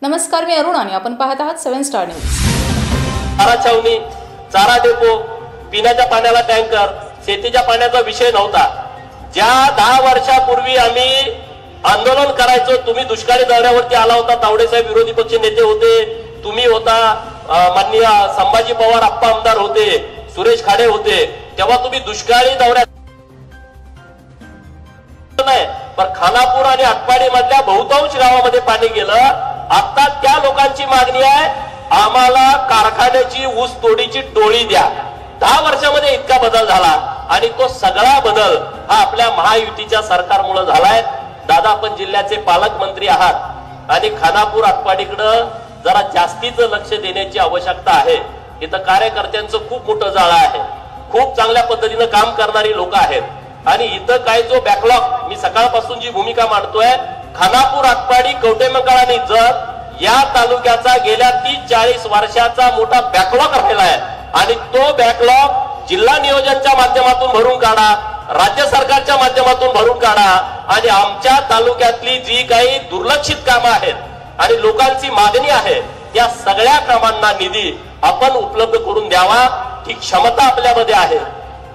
नमस्कार, मी अरुण आणि आपण पाहत आहात 7 स्टार न्यूज। चारा छावणी, चारा डेपो, पिण्याच्या पाण्याला टँकर, शेतीच्या पाण्याचा विषय नव्हता। ज्या 10 वर्षापूर्वी आम्ही आंदोलन करायचो, तुम्ही दुष्काळी दौऱ्यावरती आला होता, तावडे साहेब विरोधी पक्ष नेते होते, तुम्ही होता, माननीय संभाजी पवार आप्पा आमदार होते, सुरेश खाडे होते, तेव्हा तुम्ही दुष्काळी दौऱ्यात नाही, पण खानापूर आणि आटपाडी मधल्या बहुतांश गावामध्ये पाणी गेलं। आता त्या लोकांची मागणी आहे, आम्हाला कारखान्याची ऊस तोडीची टोळी द्या। 10 वर्षामध्ये इतका बदल झाला आणि तो सगळा बदल हा आपल्या महायुतीच्या सरकारमुळे झालाय। दादा, आपण जिल्ह्याचे पालकमंत्री आहात आणि खानापूर आटपाडीकडे जरा जास्तीचं लक्ष देण्याची आवश्यकता आहे। इथं कार्यकर्त्यांचं खूप मोठं जाळं आहे, खूप चांगल्या पद्धतीने काम करणारी लोक आहेत आणि इथं काय जो बॅकलॉग, मी सकाळपासून जी भूमिका मांडतोय, खानापूर आटपाडी कवटेमंकाळ आणि जत या तालुक्याचा गेल्या 30-40 वर्षाचा मोठा बॅकलॉग राहिला आहे आणि तो बॅकलॉग जिल्हा नियोजनच्या माध्यमातून भरून काढा, राज्य सरकारच्या माध्यमातून भरून काढा आणि आमच्या तालुक्यातली जी काही दुर्लक्षित कामं आहेत आणि लोकांची मागणी आहे त्या सगळ्या कामांना निधी आपण उपलब्ध करून द्यावा। ती क्षमता आपल्यामध्ये आहे,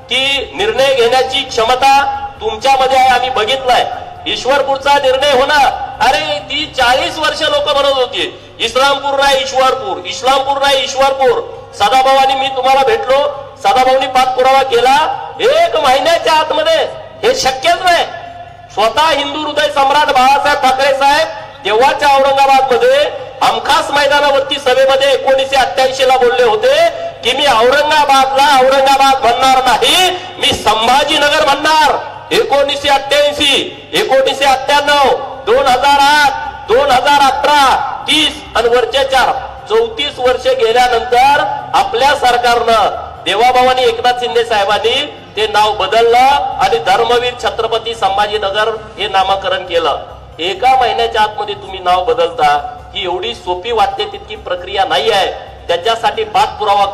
ती निर्णय घेण्याची क्षमता तुमच्यामध्ये आहे। आम्ही बघितलंय ईश्वरपूरचा निर्णय होणार, अरे ती 40 वर्ष लोक म्हणत होती इस्लामपूर नाही ईश्वरपूर, इस्लामपूर नाही ईश्वरपूर। सदाभाऊंनी मी तुम्हाला भेटलो, सदाभाऊंनी पाठपुरावा केला, 1 महिन्याच्या आतमध्ये हे शक्यच नाही। स्वतः हिंदू हृदय सम्राट बाळासाहेब ठाकरे साहेब तेव्हाच्या औरंगाबाद मध्ये हमखास मैदानावरती सभेमध्ये 1988 ला बोलले होते की मी औरंगाबादला औरंगाबाद म्हणणार नाही, मी संभाजीनगर म्हणणार। 1988, 1998, 2008, 2018, 30 आणि वरचे 4 34 वर्ष गेल्यानंतर आपल्या सरकारनं देवाभावानी एकनाथ शिंदे साहेबांनी ते नाव बदललं आणि धर्मवीर छत्रपती संभाजीनगर हे नामकरण केलं। 1 महिन्याच्या आतमध्ये तुम्ही नाव बदलता, ही एवढी सोपी वाटते तितकी प्रक्रिया नाही आहे, त्याच्यासाठी पाठपुरावा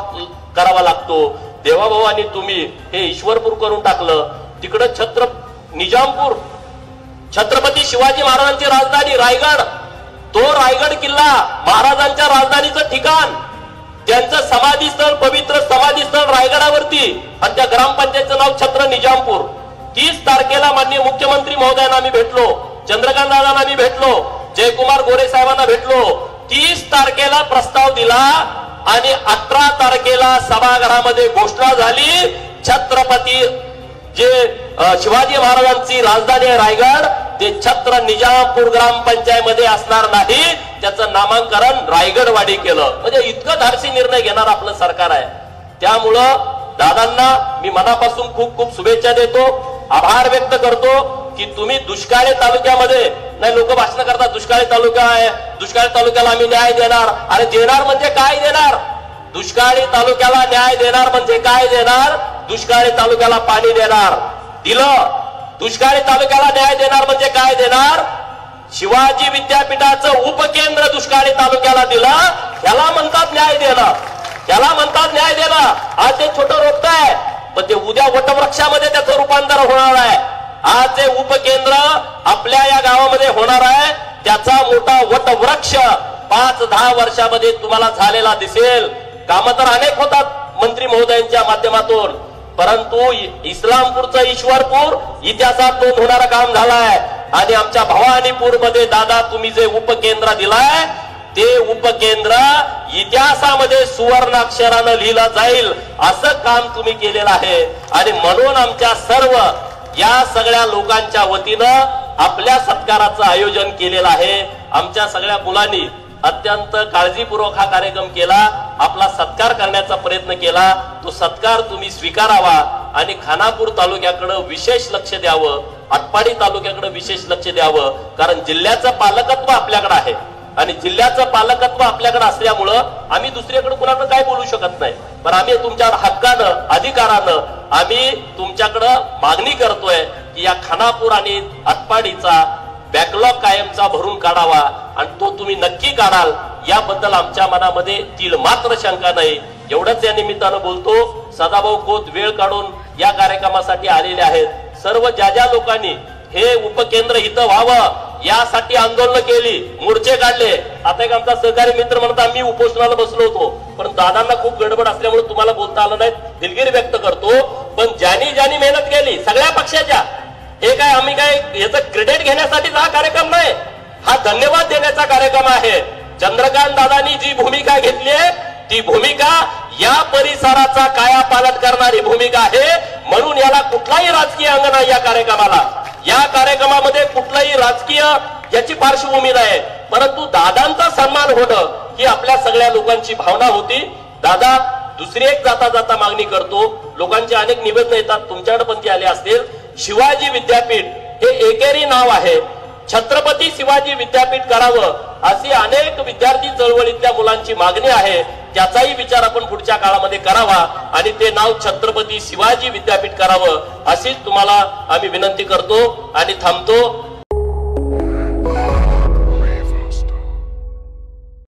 करावा लागतो। देवाभावानी तुम्ही हे ईश्वरपूर करून टाकलं, तिकडं निजामपूर, छत्रपती शिवाजी महाराजांची राजधानी रायगड, तो रायगड किल्ला महाराजांच्या राजधानीचं ठिकाण, त्यांचं समाधीस्थळ, पवित्र समाधीस्थळ रायगडावरती आणि त्या ग्रामपंचायतचं नाव छत्र निजामपूर। 30 तारखेला माननीय मुख्यमंत्री महोदयांना आम्ही भेटलो, चंद्रकांत दादांना आम्ही भेटलो, जयकुमार गोरे साहेबांना भेटलो। 30 तारखेला प्रस्ताव दिला आणि 18 तारखेला सभागृहामध्ये घोषणा झाली, छत्रपती जे शिवाजी महाराजांची राजधानी आहे रायगड, ते छत्र निजामपूर ग्रामपंचायतमध्ये असणार नाही, त्याचं नामांकन रायगडवाडी केलं। म्हणजे इतकं धाडसी निर्णय घेणार आपलं सरकार आहे। त्यामुळं दादांना मी मनापासून खूप खूप शुभेच्छा देतो, आभार व्यक्त करतो की तुम्ही दुष्काळी तालुक्यामध्ये, नाही लोक भाषण करतात दुष्काळी तालुका आहे, दुष्काळी तालुक्याला आम्ही न्याय देणार। अरे देणार म्हणजे काय देणार? दुष्काळी तालुक्याला न्याय देणार म्हणजे काय देणार? दुष्काळी तालुक्याला पाणी देणार, दिलं। दुष्काळी तालुक्याला न्याय देणार म्हणजे काय देणार? शिवाजी विद्यापीठाचं उपकेंद्र दुष्काळी तालुक्याला दिलं, त्याला म्हणतात न्याय देणं, त्याला म्हणतात न्याय देणं। आज ते छोटं रोपट आहे, पण ते उद्या वटवृक्षामध्ये त्याचं रूपांतर होणार आहे। आज जे उपकेंद्र आपल्या या गावामध्ये होणार आहे, त्याचा मोठा वटवृक्ष 5-10 वर्षामध्ये तुम्हाला झालेला दिसेल। कामं तर अनेक होतात मंत्री महोदयांच्या माध्यमातून, परंतु इस्लामपूरचं ईश्वरपूर इतिहासात नोंद होणारं काम झालंय आणि आमच्या भवानीपूर मध्ये दादा तुम्ही जे उपकेंद्र दिलाय, ते उपकेंद्र इतिहासामध्ये सुवर्णाक्षरानं लिहिलं जाईल असं काम तुम्ही केलेलं आहे। आणि म्हणून आमच्या सर्व या सगळ्या लोकांच्या वतीनं आपल्या सत्काराचं आयोजन केलेलं आहे। आमच्या सगळ्या मुलांनी अत्यंत काळजीपूर्वक हा कार्यक्रम केला, आपला सत्कार करण्याचा प्रयत्न केला, तो सत्कार तुम्ही स्वीकारावा आणि खानापूर तालुक्याकडे विशेष लक्ष द्यावं, आटपाडी तालुक्याकडे विशेष लक्ष द्यावं, कारण जिल्ह्याचं पालकत्व आपल्याकडे आहे आणि जिल्ह्याचं पालकत्व आपल्याकडे असल्यामुळं आम्ही दुसरीकडे कुणाकडे काय बोलू शकत नाही, पण आम्ही तुमच्या हक्कानं, अधिकारानं आम्ही तुमच्याकडे मागणी करतोय की या खानापूर आणि आटपाडीचा बॅकलॉग कायमचा भरून काढावा आणि तो तुम्ही नक्की काढाल याबद्दल आमच्या मनामध्ये तिल मात्र शंका नाही। एवढंच या निमित्तानं बोलतो। सदाभाऊ खोत वेळ काढून या कार्यक्रमासाठी आलेले आहेत। सर्व ज्या ज्या लोकांनी हे उपकेंद्र इथं व्हावं यासाठी आंदोलन केली, मोर्चे काढले. आता एक आमचा सहकारी मित्र म्हणतात मी उपोषणाला बसलो होतो, पण दादांना खूप गडबड असल्यामुळे तुम्हाला बोलता आलं नाही, दिलगिरी व्यक्त करतो. पण ज्यांनी ज्यांनी मेहनत केली सगळ्या पक्षाच्या, हे काय आम्ही काय याचं क्रेडिट घेण्यासाठीच हा कार्यक्रम नाही, हा धन्यवाद देण्याचा कार्यक्रम आहे. चंद्रकांत दादांनी जी भूमिका घेतली आहे ती भूमिका या परिसराचा कायापालट करणारी भूमिका आहे. म्हणून याला कुठलाही राजकीय अंग नाही. या कार्यक्रमामध्ये कुठलाही राजकीय याची पार्श्वभूमी नाही, परंतु दादांचा सन्मान होणं ही आपल्या सगळ्या लोकांची भावना होती. दादा, दुसरी एक जाता जाता मागणी करतो. लोकांचे अनेक निवेदन येतात, तुमच्याकडे पण ती आले असतील. शिवाजी विद्यापीठ हे एकेरी नाव आहे, छत्रपती शिवाजी विद्यापीठ करावं अशी अनेक विद्यार्थी चळवळीतल्या मुलांची मागणी आहे. त्याचाही विचार आपण पुढच्या काळामध्ये करावा आणि ते नाव छत्रपती शिवाजी विद्यापीठ करावं अशीच तुम्हाला आम्ही विनंती करतो आणि थांबतो.